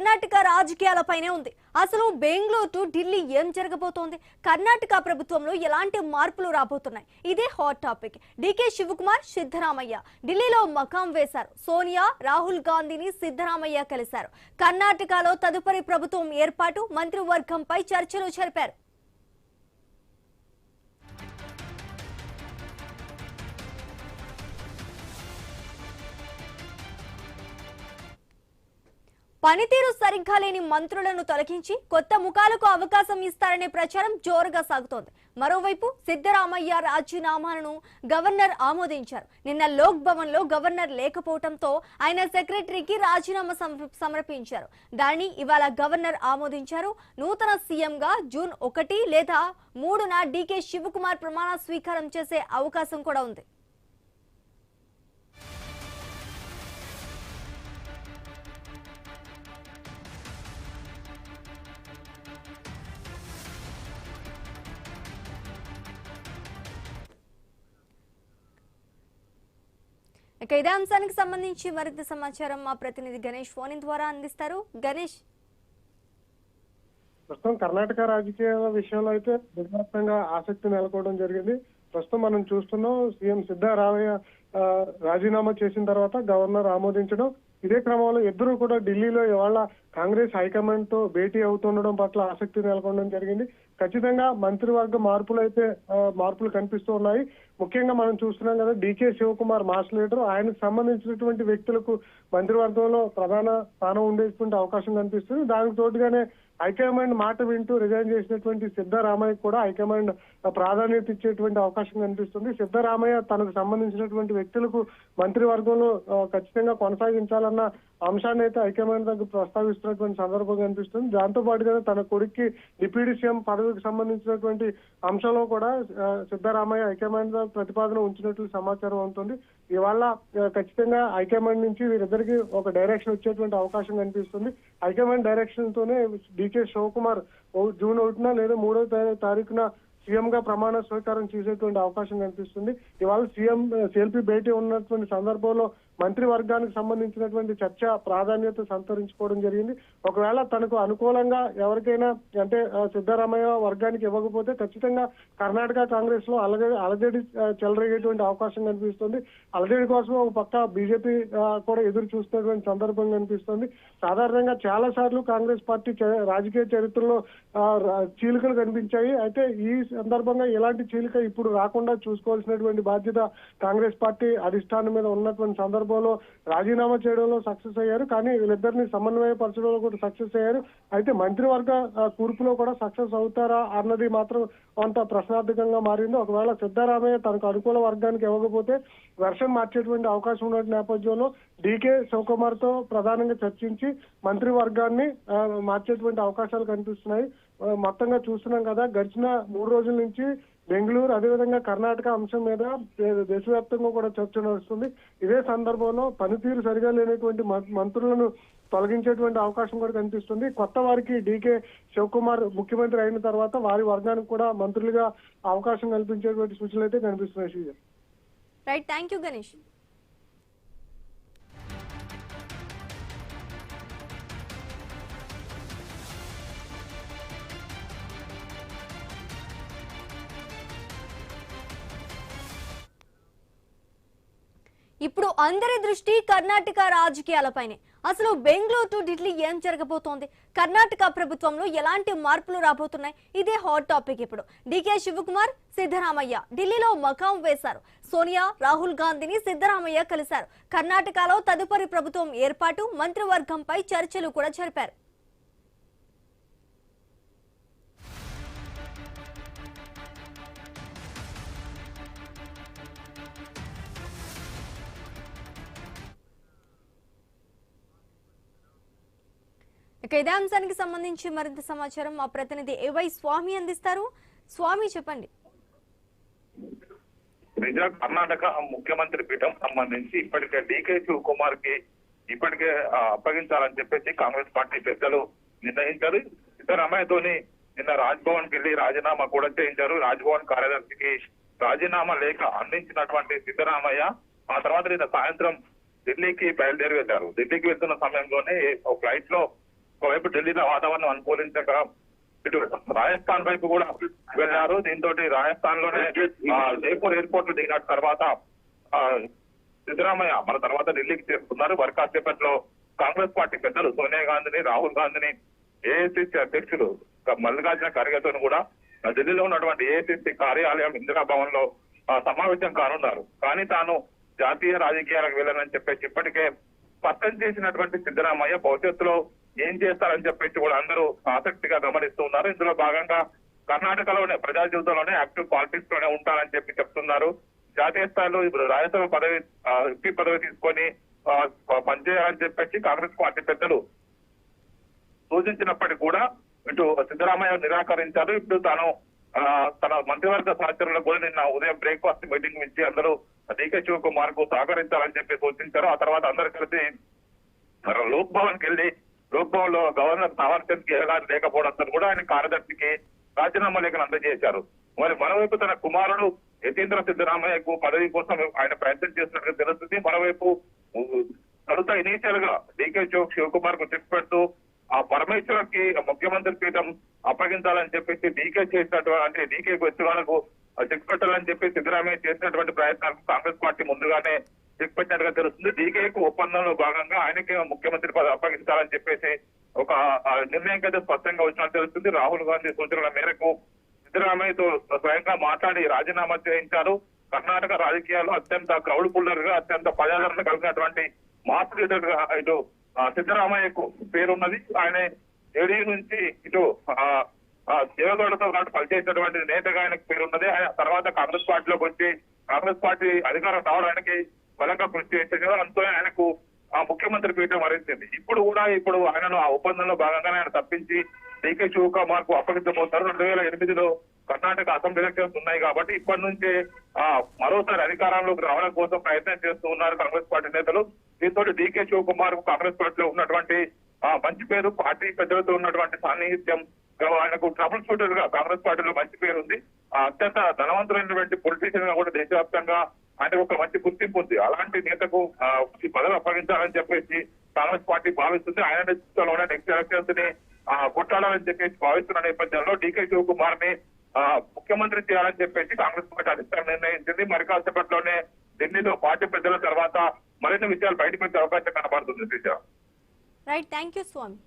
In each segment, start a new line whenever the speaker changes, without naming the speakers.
కర్ణాటక రాజకీయాలపైనే ఉంది. అసలు బెంగళూరు టు ఢిల్లీ ఏం జరగబోతోంది? కర్ణాటక ప్రభుత్వంలో ఎలాంటి మార్పులు రాబోతున్నాయి? ఇదే హాట్ టాపిక్. డీకే శివకుమార్, సిద్ధరామయ్య ఢిల్లీలో మకాం వేశారు. సోనియా, రాహుల్ గాంధీని సిద్ధరామయ్య కలిశారు. కర్ణాటకలో తదుపరి ప్రభుత్వం ఏర్పాటు, మంత్రివర్గంపై చర్చలు జరిపారు. పనితీరు సరిగ్గా లేని మంత్రులను తొలగించి కొత్త ముఖాలకు అవకాశం ఇస్తారనే ప్రచారం జోరుగా సాగుతోంది. మరోవైపు సిద్ధరామయ్య రాజీనామాలను గవర్నర్ ఆమోదించారు. నిన్న లోక్ భవన్ లో గవర్నర్ లేకపోవడంతో ఆయన సెక్రటరీకి రాజీనామా సమర్పించారు. దాన్ని ఇవాళ గవర్నర్ ఆమోదించారు. నూతన సీఎంగా జూన్ 1 లేదా 3న డీకే శివకుమార్ ప్రమాణ స్వీకారం చేసే అవకాశం కూడా ఉంది. ఇదే అంశానికి సంబంధించి మరింత సమాచారం మా ప్రతినిధి గణేష్ ఫోన్ ద్వారా అందిస్తారు. గణేష్,
ప్రస్తుతం కర్ణాటక రాజకీయాల విషయంలో అయితే దేశవ్యాప్తంగా ఆసక్తి నెలకొనడం జరిగింది. ప్రస్తుతం మనం చూస్తున్నాం, సీఎం సిద్ధరామయ్య రాజీనామా చేసిన తర్వాత గవర్నర్ ఆమోదించడం. ఇదే క్రమంలో ఇద్దరు కూడా ఢిల్లీలో ఇవాళ కాంగ్రెస్ హైకమాండ్ తో భేటీ అవుతుండడం పట్ల ఆసక్తి నెలకొనడం జరిగింది. ఖచ్చితంగా మంత్రివర్గ మార్పులు కనిపిస్తూ ఉన్నాయి. ముఖ్యంగా మనం చూస్తున్నాం కదా, డీకే శివకుమార్ మాస్ లీడర్, ఆయనకు సంబంధించినటువంటి వ్యక్తులకు మంత్రివర్గంలో ప్రధాన స్థానం ఉండేటువంటి అవకాశం కనిపిస్తుంది. దానికి తోడుగానే హైకమాండ్ మాట వింటూ రిజైన్ చేసినటువంటి సిద్ధరామయ్య కూడా హైకమాండ్ ప్రాధాన్యత ఇచ్చేటువంటి అవకాశం కనిపిస్తుంది. సిద్ధరామయ్య తనకు సంబంధించినటువంటి వ్యక్తులకు మంత్రివర్గంలో ఖచ్చితంగా కొనసాగించాలన్న అంశాన్ని అయితే హైకమాండ్ దగ్గర ప్రస్తావిస్తున్నటువంటి సందర్భం కనిపిస్తుంది. దాంతో పాటుగా తన కొడుక్కి డిప్యూటీ సీఎం పదవికి సంబంధించినటువంటి అంశంలో కూడా సిద్ధరామయ్య హైకమాండ్ ప్రతిపాదన ఉంచినట్లు సమాచారం అవుతుంది. ఇవాళ ఖచ్చితంగా హైకమాండ్ నుంచి వీరిద్దరికి ఒక డైరెక్షన్ వచ్చేటువంటి అవకాశం కనిపిస్తుంది. హైకమాండ్ డైరెక్షన్ తోనే డీకే శివకుమార్ జూన్ 1న లేదా 3వ తారీఖున సీఎం గా ప్రమాణ స్వీకారం చేసేటువంటి అవకాశం కనిపిస్తుంది. ఇవాళ సిఎల్పి భేటీ ఉన్నటువంటి సందర్భంలో మంత్రివర్గానికి సంబంధించినటువంటి చర్చ ప్రాధాన్యత సంతరించుకోవడం జరిగింది. ఒకవేళ తనకు అనుకూలంగా ఎవరికైనా అంటే సిద్ధరామయ్య వర్గానికి ఇవ్వకపోతే ఖచ్చితంగా కర్ణాటక కాంగ్రెస్ లో అలజడి చెలరేగేటువంటి అవకాశం కనిపిస్తుంది. అలజడి కోసం ఒక పక్క బీజేపీ కూడా ఎదురు చూస్తున్నటువంటి సందర్భం కనిపిస్తుంది. సాధారణంగా చాలా సార్లు కాంగ్రెస్ పార్టీ రాజకీయ చరిత్రలో చీలికలు కనిపించాయి. అయితే ఈ సందర్భంగా ఎలాంటి చీలిక ఇప్పుడు రాకుండా చూసుకోవాల్సినటువంటి బాధ్యత కాంగ్రెస్ పార్టీ అధిష్టానం మీద ఉన్నటువంటి సందర్భంలో రాజీనామా చేయడంలో సక్సెస్ అయ్యారు. కానీ వీళ్ళిద్దరిని సమన్వయపరచడంలో కూడా సక్సెస్ అయ్యారు. అయితే మంత్రివర్గ కూర్పులో కూడా సక్సెస్ అవుతారా అన్నది మాత్రం కొంత ప్రశ్నార్థకంగా మారింది. ఒకవేళ సిద్ధరామయ్య తనకు అనుకూల వర్గానికి ఇవ్వకపోతే వెర్షన్ మార్చేటువంటి అవకాశం ఉన్న నేపథ్యంలో డీకే శివకుమార్ తో ప్రధానంగా చర్చించి మంత్రివర్గాన్ని మార్చేటువంటి అవకాశాలు కనిపిస్తున్నాయి. మొత్తంగా చూస్తున్నాం కదా, గడిచిన 3 రోజుల నుంచి బెంగళూరు అదేవిధంగా కర్ణాటక అంశం మీద దేశవ్యాప్తంగా కూడా చర్చ నడుస్తుంది. ఇదే సందర్భంలో పనితీరు సరిగా లేనటువంటి మంత్రులను తొలగించేటువంటి అవకాశం కూడా కనిపిస్తుంది. కొత్త వారికి డీకే శివకుమార్ ముఖ్యమంత్రి అయిన తర్వాత వారి వర్గానికి కూడా మంత్రులుగా అవకాశం కల్పించేటువంటి సూచనలు అయితే కనిపిస్తున్నాయి.
Right, thank you Ganesh. ఇప్పుడు అందరి దృష్టి కర్ణాటక రాజకీయాలపైనే. అసలు బెంగళూరు టు ఢిల్లీ ఏం జరగబోతోంది? కర్ణాటక ప్రభుత్వంలో ఎలాంటి మార్పులు రాబోతున్నాయి? ఇదే హాట్ టాపిక్. ఇప్పుడు డీకే శివకుమార్, సిద్ధరామయ్య ఢిల్లీలో మకాం వేశారు. సోనియా, రాహుల్ గాంధీని సిద్ధరామయ్య కలిశారు. కర్ణాటకలో తదుపరి ప్రభుత్వం ఏర్పాటు, మంత్రివర్గంపై చర్చలు కూడా జరిపారు. ఇదే అంశానికి సంబంధించి మరింత సమాచారం మా ప్రతినిధి ఏవై స్వామి అందిస్తారు. స్వామి, చెప్పండి.
కర్ణాటక ముఖ్యమంత్రి పీఠం సంబంధించి ఇప్పటికే డీకే శివకుమార్ కి ఇప్పటికే అప్పగించాలని చెప్పేసి కాంగ్రెస్ పార్టీ పెద్దలు నిర్ణయించారు. సిద్ధరామయ్యతోని నిన్న రాజ్భవన్ కి వెళ్లి రాజీనామా కూడా చేయించారు. రాజ్భవన్ కార్యదర్శికి రాజీనామా లేఖ అందించినటువంటి సిద్ధరామయ్య ఆ తర్వాత నిన్న సాయంత్రం ఢిల్లీకి బయలుదేరి వెళ్లారు. ఢిల్లీకి వెళ్తున్న సమయంలోనే ఒక ఫ్లైట్ లో ఒకవైపు ఢిల్లీలో వాతావరణం అనుకూలించక ఇటు రాజస్థాన్ వైపు కూడా వెళ్లారు. దీంతో రాజస్థాన్ లోనే జైపూర్ ఎయిర్పోర్ట్ లో దిగిన తర్వాత సిద్ధరామయ్య మన తర్వాత ఢిల్లీకి చేరుకున్నారు. మరి కాసేపట్లో కాంగ్రెస్ పార్టీ పెద్దలు సోనియా గాంధీని, రాహుల్ గాంధీని, ఏఐసిసి అధ్యక్షులు మల్లికార్జున ఖర్గేతో కూడా ఢిల్లీలో ఉన్నటువంటి ఏఐసిసి కార్యాలయం ఇందిరా భవన్ లో సమావేశం కానున్నారు. కానీ తాను జాతీయ రాజకీయాలకు వెళ్ళనని చెప్పేసి ఇప్పటికే స్పష్టం చేసినటువంటి సిద్ధరామయ్య భవిష్యత్తులో ఏం చేస్తారని చెప్పేసి కూడా అందరూ ఆసక్తిగా గమనిస్తూ ఉన్నారు. ఇందులో భాగంగా కర్ణాటకలోనే ప్రజా జీవితంలోనే యాక్టివ్ పాలిటిక్స్ లోనే ఉంటారని చెప్పి చెప్తున్నారు. జాతీయ స్థాయిలో ఇప్పుడు రాజ్యసభ పదవి ఎంపీ పదవి తీసుకొని పనిచేయాలని చెప్పేసి కాంగ్రెస్ పార్టీ పెద్దలు సూచించినప్పటికీ కూడా ఇటు సిద్ధరామయ్య నిరాకరించారు. ఇప్పుడు తాను తన మంత్రివర్గ సహచరులకు కూడా నిన్న ఉదయం బ్రేక్ఫాస్ట్ మీటింగ్ ఇచ్చి అందరూ డీకే శివకుమార్ కు సహకరించాలని చెప్పి సూచించారు. ఆ తర్వాత అందరూ కలిసి లోక్ భవన్ కి వెళ్లి లోక్ భవన్ లో గవర్నర్ తావర్చంద్ గెహ్లాట్ లేకపోవడంతో కూడా ఆయన కార్యదర్శికి రాజీనామా లేఖను అందజేశారు. మరి మరోవైపు తన కుమారుడు యతీంద్ర సిద్ధరామయ్యకు పదవి కోసం ఆయన ప్రయత్నం చేస్తున్నట్టు తెలుస్తుంది. మరోవైపు తొలుత ఇనీషియల్ గా డీకే శివకుమార్ కు చెక్ పెడుతూ ఆ పరమేశ్వర్ కి ముఖ్యమంత్రి పీఠం అప్పగించాలని చెప్పేసి డీకే చేసినటువంటి అంటే డీకే వ్యక్తులకు చెక్ పెట్టాలని చెప్పి సిద్ధరామయ్య చేసినటువంటి ప్రయత్నాలకు కాంగ్రెస్ పార్టీ ముందుగానే చెక్ పెట్టినట్టుగా తెలుస్తుంది. డీకేకు ఒప్పందంలో భాగంగా ఆయనకే ముఖ్యమంత్రి పదవి అప్పగించాలని చెప్పేసి ఒక నిర్ణయం అయితే స్పష్టంగా వచ్చినట్టు తెలుస్తుంది. రాహుల్ గాంధీ సూచనల మేరకు సిద్ధరామయ్యతో స్వయంగా మాట్లాడి రాజీనామా చేయించారు. కర్ణాటక రాజకీయాల్లో అత్యంత క్రౌడ్ పుల్లర్ గా అత్యంత ప్రజాదరణ కలిగినటువంటి మాస్ లీడర్ గా ఇటు సిద్ధరామయ్యకు పేరున్నది. ఆయన జేడీయూ నుంచి ఇటు దేవగౌడతో పాటు పనిచేసినటువంటి నేతగా ఆయనకు పేరున్నది. ఆయన తర్వాత కాంగ్రెస్ పార్టీలోకి వచ్చి కాంగ్రెస్ పార్టీ అధికారం రావడానికి బలంగా కృషి చేశారు. అంతో ఆయనకు ముఖ్యమంత్రి పీఠం వరించింది. ఇప్పుడు ఆయనను ఆ ఒప్పందంలో భాగంగానే ఆయన తప్పించి డీకే శివకుమార్ కు అప్పగించబోతారు. 2008లో కర్ణాటక అసెంబ్లీ ఎలక్షన్స్ ఉన్నాయి కాబట్టి ఇప్పటి నుంచే మరోసారి అధికారంలోకి రావడం కోసం ప్రయత్నం చేస్తూ ఉన్నారు కాంగ్రెస్ పార్టీ నేతలు. దీంతో డీకే శివకుమార్ కు కాంగ్రెస్ పార్టీలో ఉన్నటువంటి మంచి పేరు, పార్టీ పెద్దలతో ఉన్నటువంటి సాన్నిహిత్యం, ఆయనకు ట్రబుల్ షూటర్ గా కాంగ్రెస్ పార్టీలో మంచి పేరు ఉంది. అత్యంత ధనవంతులైనటువంటి పొలిటీషియన్ గా కూడా దేశవ్యాప్తంగా ఆయనకు ఒక మంచి గుర్తింపు ఉంది. అలాంటి నేతకు ఈ పదవి అప్పగించాలని చెప్పేసి కాంగ్రెస్ పార్టీ భావిస్తుంది. ఆయన నేతృత్వంలోనే నెక్స్ట్ ఎలక్షన్స్ ని కొట్టాలని చెప్పేసి భావిస్తున్న నేపథ్యంలో డీకే శివకుమార్ ని ముఖ్యమంత్రి చేయాలని చెప్పేసి కాంగ్రెస్ పార్టీ అధిష్టానం నిర్ణయించింది. మరి కాసేపట్లోనే ఢిల్లీలో పార్టీ పెద్దల తర్వాత మరిన్ని విషయాలు బయటకు వచ్చే అవకాశం కనబడుతుంది. శ్రీజ,
రైట్, థ్యాంక్ యూ స్వామి.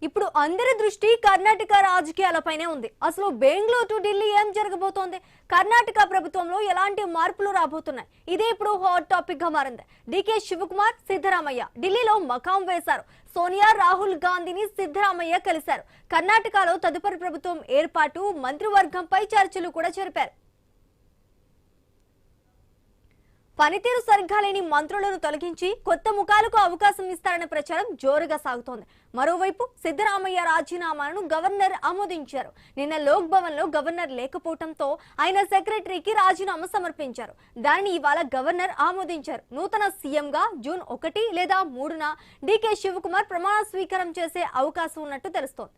ఇప్పుడు అందరి దృష్టి కర్ణాటక రాజకీయాలపైనే ఉంది. అసలు బెంగళూరు టు ఢిల్లీ ఏం జరగబోతోంది? కర్ణాటక ప్రభుత్వంలో ఎలాంటి మార్పులు రాబోతున్నాయి? ఇదే ఇప్పుడు హాట్ టాపిక్ గా మారింది. డీకే శివకుమార్, సిద్ధరామయ్య ఢిల్లీలో మకాం వేశారు. సోనియా, రాహుల్ గాంధీని సిద్ధరామయ్య కలిశారు. కర్ణాటకలో తదుపరి ప్రభుత్వం ఏర్పాటు, మంత్రివర్గంపై చర్చలు కూడా జరిపారు. పనితీరు సరిగ్గా లేని మంత్రులను తొలగించి కొత్త ముఖాలకు అవకాశం ఇస్తారనే ప్రచారం జోరుగా సాగుతోంది. మరోవైపు సిద్ధరామయ్య రాజీనామాను గవర్నర్ ఆమోదించారు. నిన్న లోక్ భవన్ లో గవర్నర్ లేకపోవడంతో ఆయన సెక్రటరీకి రాజీనామా సమర్పించారు. దానిని ఇవాళ గవర్నర్ ఆమోదించారు. నూతన సీఎంగా జూన్ 1 లేదా 3న డీకే శివకుమార్ ప్రమాణ స్వీకారం చేసే అవకాశం ఉన్నట్టు తెలుస్తోంది.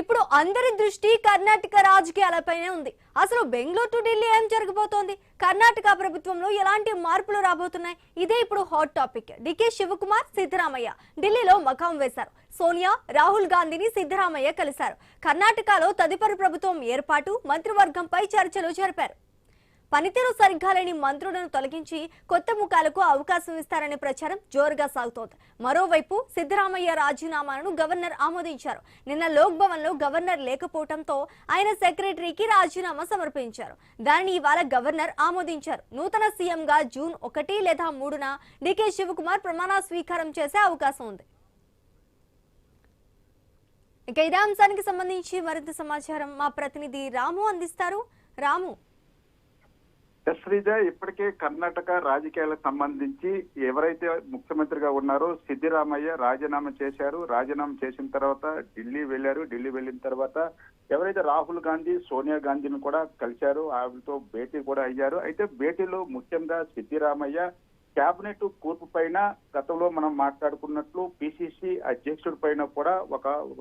ఇప్పుడు అందరి దృష్టి కర్ణాటక రాజకీయాలపైనే ఉంది. అసలు బెంగళూరు టు ఢిల్లీ ఏం జరగబోతోంది? కర్ణాటక ప్రభుత్వంలో ఎలాంటి మార్పులు రాబోతున్నాయి? ఇదే ఇప్పుడు హాట్ టాపిక్. డీకే శివకుమార్, సిద్ధరామయ్య ఢిల్లీలో మకాం వేశారు. సోనియా, రాహుల్ గాంధీని సిద్ధరామయ్య కలిశారు. కర్ణాటకలో తదుపరి ప్రభుత్వం ఏర్పాటు, మంత్రివర్గంపై చర్చలు జరిపారు. పనితీరు సరిగ్గా లేని మంత్రులను తొలగించి కొత్త ముఖాలకు అవకాశం ఇస్తారనే ప్రచారం జోరుగా సాగుతోంది. మరోవైపు సిద్ధరామయ్య రాజీనామాను గవర్నర్ ఆమోదించారు. నిన్న లోక్ భవన్ లో గవర్నర్ లేకపోవడంతో ఆయన సెక్రటరీకి రాజీనామా సమర్పించారు. దానిని ఇవాళ గవర్నర్ ఆమోదించారు. నూతన సీఎంగా జూన్ 1 లేదా 3న డీకే శివకుమార్ ప్రమాణ స్వీకారం చేసే అవకాశం ఉంది. ఇక ఇదే అంశానికి సంబంధించి మరింత సమాచారం మా ప్రతినిధి రాము అందిస్తారు. రాము,
శ్రీజ, ఇప్పటికే కర్ణాటక రాజకీయాలకు సంబంధించి ఎవరైతే ముఖ్యమంత్రిగా ఉన్నారో సిద్దిరామయ్య రాజీనామా చేశారు. రాజీనామా చేసిన తర్వాత ఢిల్లీ వెళ్లారు. ఢిల్లీ వెళ్లిన తర్వాత ఎవరైతే రాహుల్ గాంధీ, సోనియా గాంధీని కూడా కలిశారు. ఆవిడతో భేటీ కూడా అయ్యారు. అయితే భేటీలో ముఖ్యంగా సిద్దిరామయ్య కేబినెట్ కూర్పు పైన గతంలో మనం మాట్లాడుకున్నట్లు పిసిసి అధ్యక్షుడి పైన కూడా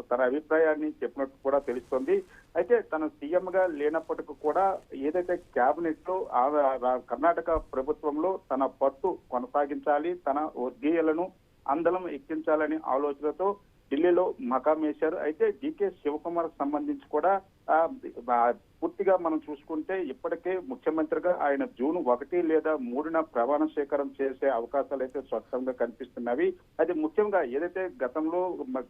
తన అభిప్రాయాన్ని చెప్పినట్టు కూడా తెలుస్తోంది. అయితే తను సీఎం గా లేనప్పటికీ కూడా ఏదైతే కేబినెట్ లో కర్ణాటక ప్రభుత్వంలో తన పట్టు కొనసాగించాలి, తన వర్గీయులను అందలం ఎక్కించాలని ఆలోచనతో ఢిల్లీలో మకాం వేశారు. అయితే డీకే శివకుమార్ సంబంధించి కూడా పూర్తిగా మనం చూసుకుంటే ఇప్పటికే ముఖ్యమంత్రిగా ఆయన జూన్ 1 లేదా 3న ప్రమాణ స్వీకారం చేసే అవకాశాలు అయితే స్పష్టంగా కనిపిస్తున్నవి. అది ముఖ్యంగా ఏదైతే గతంలో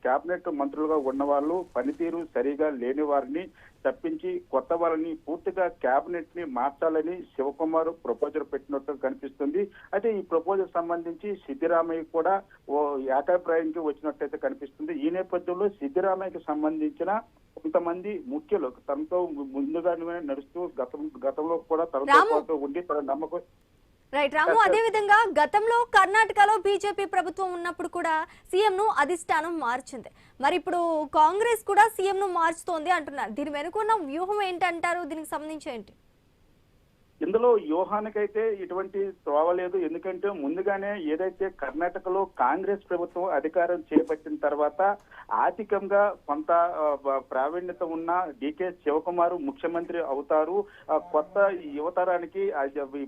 కేబినెట్ మంత్రులుగా ఉన్న వాళ్ళు పనితీరు సరిగా లేని వారిని తప్పించి కొత్త వాళ్ళని పూర్తిగా కేబినెట్ ని మార్చాలని శివకుమార్ ప్రపోజల్ పెట్టినట్టు కనిపిస్తుంది. అయితే ఈ ప్రపోజల్ సంబంధించి సిద్దిరామయ్య కూడా ఓ ఏకాభిప్రాయానికి వచ్చినట్టయితే కనిపిస్తుంది. ఈ నేపథ్యంలో సిద్దిరామయ్యకి సంబంధించిన కొంతమంది ముఖ్యులు తనతో ముందుగానే నడుస్తూ గతంలో కూడా తనతో పాటు ఉండి తన నమ్మకం.
రైట్ రాము, అదే విధంగా గతంలో కర్ణాటకలో బీజేపీ ప్రభుత్వం ఉన్నప్పుడు కూడా సీఎం ను అధిష్టానం మార్చింది. మరి ఇప్పుడు కాంగ్రెస్ కూడా సీఎం ను మార్చుతోంది అంటున్నారు. దీని వెనుకున్న వ్యూహం ఏంటంటారు? దీనికి సంబంధించి ఏంటి?
ఇందులో వ్యూహానికైతే ఇటువంటి త్రోవలేదు. ఎందుకంటే ముందుగానే ఏదైతే కర్ణాటకలో కాంగ్రెస్ ప్రభుత్వం అధికారం చేపట్టిన తర్వాత ఆర్థికంగా కొంత ప్రావీణ్యత ఉన్న డీకే శివకుమార్ ముఖ్యమంత్రి అవుతారు, కొత్త యువతరానికి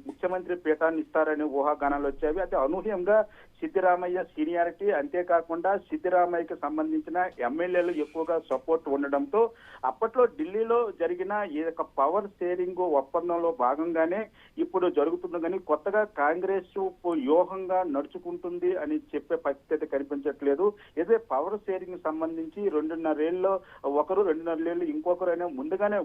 ముఖ్యమంత్రి పీఠాన్ని ఇస్తారని ఊహాగానాలు వచ్చేవి. అయితే అనూహ్యంగా సిద్దిరామయ్య సీనియారిటీ, అంతేకాకుండా సిద్దిరామయ్యకి సంబంధించిన ఎమ్మెల్యేలు ఎక్కువగా సపోర్ట్ ఉండడంతో అప్పట్లో ఢిల్లీలో జరిగిన ఈ పవర్ షేరింగ్ ఒప్పందంలో భాగంగానే ఇప్పుడు జరుగుతుంది. కానీ కొత్తగా కాంగ్రెస్ వ్యూహంగా నడుచుకుంటుంది అని చెప్పే పరిస్థితి కనిపించట్లేదు. ఏదైతే పవర్ షేరింగ్ సంబంధించి 2.5 ఏళ్ళలో ఒకరు, 2.5 ఏళ్ళు ఇంకొకరు అనే ముందుగానే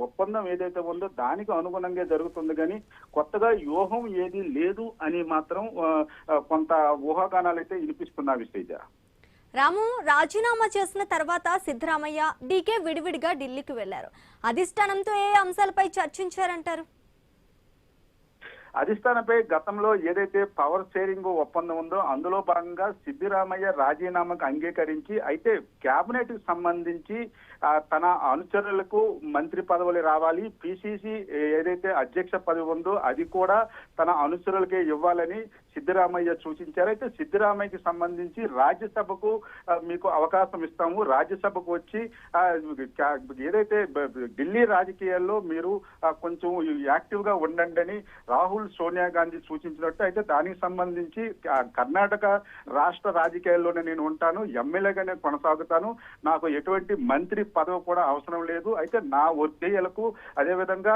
ఒప్పందం ఏదైతే ఉందో దానికి అనుగుణంగా జరుగుతుంది. కానీ కొత్తగా వ్యూహం ఏది లేదు అని మాత్రం కొంత ఊహాగానాలు అయితే వినిపిస్తున్నాయి. శ్రీజ,
రాము, రాజీనామా చేసిన తర్వాత సిద్ధరామయ్య, డీకే విడివిడిగా ఢిల్లీకి వెళ్లారు. అధిష్టానంతో ఏ అంశాలపై చర్చించారంటారు?
అధిష్టానంపై గతంలో ఏదైతే పవర్ షేరింగ్ ఒప్పందం ఉందో అందులో భాగంగా సిద్దిరామయ్య రాజీనామాకు అంగీకరించి, అయితే కేబినెట్ కి సంబంధించి తన అనుచరులకు మంత్రి పదవులు రావాలి, పిసిసి ఏదైతే అధ్యక్ష పదవి ఉందో అది కూడా తన అనుచరులకే ఇవ్వాలని సిద్దిరామయ్య సూచించారు. అయితే సిద్దిరామయ్యకి సంబంధించి రాజ్యసభకు మీకు అవకాశం ఇస్తాము, రాజ్యసభకు వచ్చి ఏదైతే ఢిల్లీ రాజకీయాల్లో మీరు కొంచెం యాక్టివ్ గా ఉండండి అని రాహుల్, సోనియా గాంధీ సూచించినట్టు. అయితే దానికి సంబంధించి కర్ణాటక రాష్ట్ర రాజకీయాల్లోనే నేను ఉంటాను, ఎమ్మెల్యేగానే కొనసాగుతాను, నాకు ఎటువంటి మంత్రి పదవి కూడా అవసరం లేదు, అయితే నా వర్గీయులకు అదేవిధంగా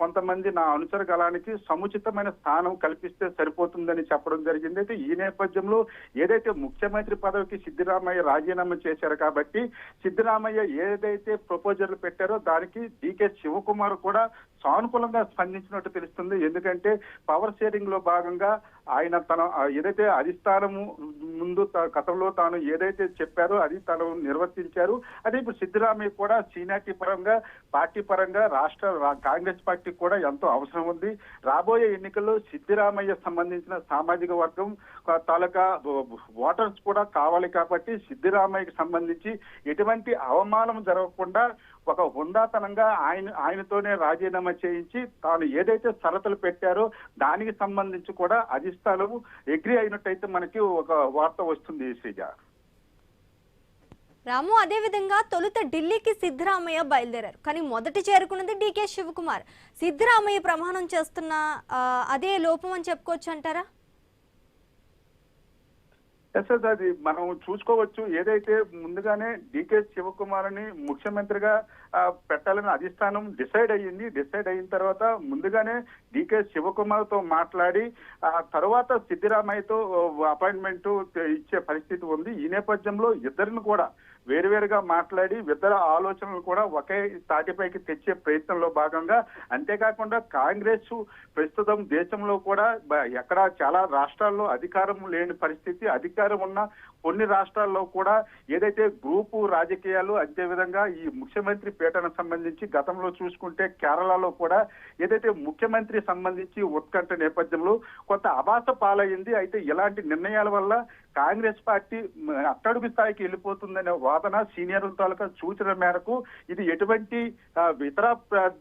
కొంతమంది నా అనుచర గలానికి సముచితమైన స్థానం కల్పిస్తే సరిపోతుందని చెప్పడం జరిగింది. అయితే ఈ నేపథ్యంలో ఏదైతే ముఖ్యమంత్రి పదవికి సిద్దిరామయ్య రాజీనామా చేశారు కాబట్టి సిద్దిరామయ్య ఏదైతే ప్రపోజల్ పెట్టారో దానికి డీకే శివకుమార్ కూడా సానుకూలంగా స్పందించినట్టు తెలుస్తుంది. ఎందుకంటే పవర్ షేరింగ్ లో భాగంగా ఆయన తన ఏదైతే అధిష్టానము ముందు గతంలో తాను ఏదైతే చెప్పారో అది తను నిర్వర్తించారు. అదే ఇప్పుడు సిద్దిరామయ్య కూడా సీనియారిటీ పరంగా, పార్టీ పరంగా రాష్ట్ర కాంగ్రెస్ పార్టీ కూడా ఎంతో అవసరం ఉంది. రాబోయే ఎన్నికల్లో సిద్దిరామయ్య సంబంధించిన సామాజిక వర్గం తాలూకా ఓటర్స్ కూడా కావాలి కాబట్టి సిద్దిరామయ్యకి సంబంధించి ఎటువంటి అవమానం జరగకుండా ఒక హుందాతనంగా ఆయనతోనే రాజీనామా చేయించి తాను ఏదైతే షరతులు పెట్టారో దానికి సంబంధించి కూడా అధిష్టానం అగ్రీ అయినట్టయితే మనకి ఒక వార్త వస్తుంది. శ్రీజ,
రాము, అదే విధంగా తొలుత ఢిల్లీకి సిద్ధరామయ్య బయలుదేరారు. కానీ మొదటి చేరుకున్నది డీకే శివకుమార్. సిద్ధరామయ్య ప్రమాణం చేస్తున్న అదే లోపం అని చెప్పుకోవచ్చు అంటారా?
ఎస్ సార్, అది మనం చూసుకోవచ్చు. ఏదైతే ముందుగానే డీకే శివకుమార్ని ముఖ్యమంత్రిగా పెట్టాలని అధిష్టానం డిసైడ్ అయ్యింది. డిసైడ్ అయిన తర్వాత ముందుగానే డీకే శివకుమార్ తో మాట్లాడి తర్వాత సిద్దిరామయ్యతో అపాయింట్మెంట్ ఇచ్చే పరిస్థితి ఉంది. ఈ నేపథ్యంలో ఇద్దరిని కూడా వేరువేరుగా మాట్లాడి ఇద్దరు ఆలోచనలు కూడా ఒకే తాటిపైకి తెచ్చే ప్రయత్నంలో భాగంగా, అంతేకాకుండా కాంగ్రెస్ ప్రస్తుతం దేశంలో కూడా ఎక్కడ చాలా రాష్ట్రాల్లో అధికారం లేని పరిస్థితి, అధికారం ఉన్న కొన్ని రాష్ట్రాల్లో కూడా ఏదైతే గ్రూపు రాజకీయాలు, అదేవిధంగా ఈ ముఖ్యమంత్రి పీఠానికి సంబంధించి గతంలో చూసుకుంటే కేరళలో కూడా ఏదైతే ముఖ్యమంత్రి సంబంధించి ఉత్కంఠ నేపథ్యంలో కొంత అభాస పాలయ్యింది. అయితే ఇలాంటి నిర్ణయాల వల్ల కాంగ్రెస్ పార్టీ అట్టడుగు స్థాయికి వెళ్ళిపోతుందనే వాదన సీనియర్ల తాలూకా సూచన మేరకు ఇది ఎటువంటి ఇతర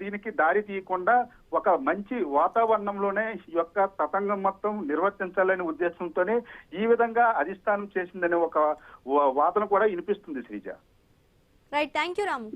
దీనికి దారి తీయకుండా ఒక మంచి వాతావరణంలోనే ఈ యొక్క తతంగం మొత్తం నిర్వర్తించాలనే ఉద్దేశంతోనే ఈ విధంగా అధిష్టానం చేసిందనే ఒక వాదన కూడా వినిపిస్తుంది Sreeja.
Right, thank you Ramu.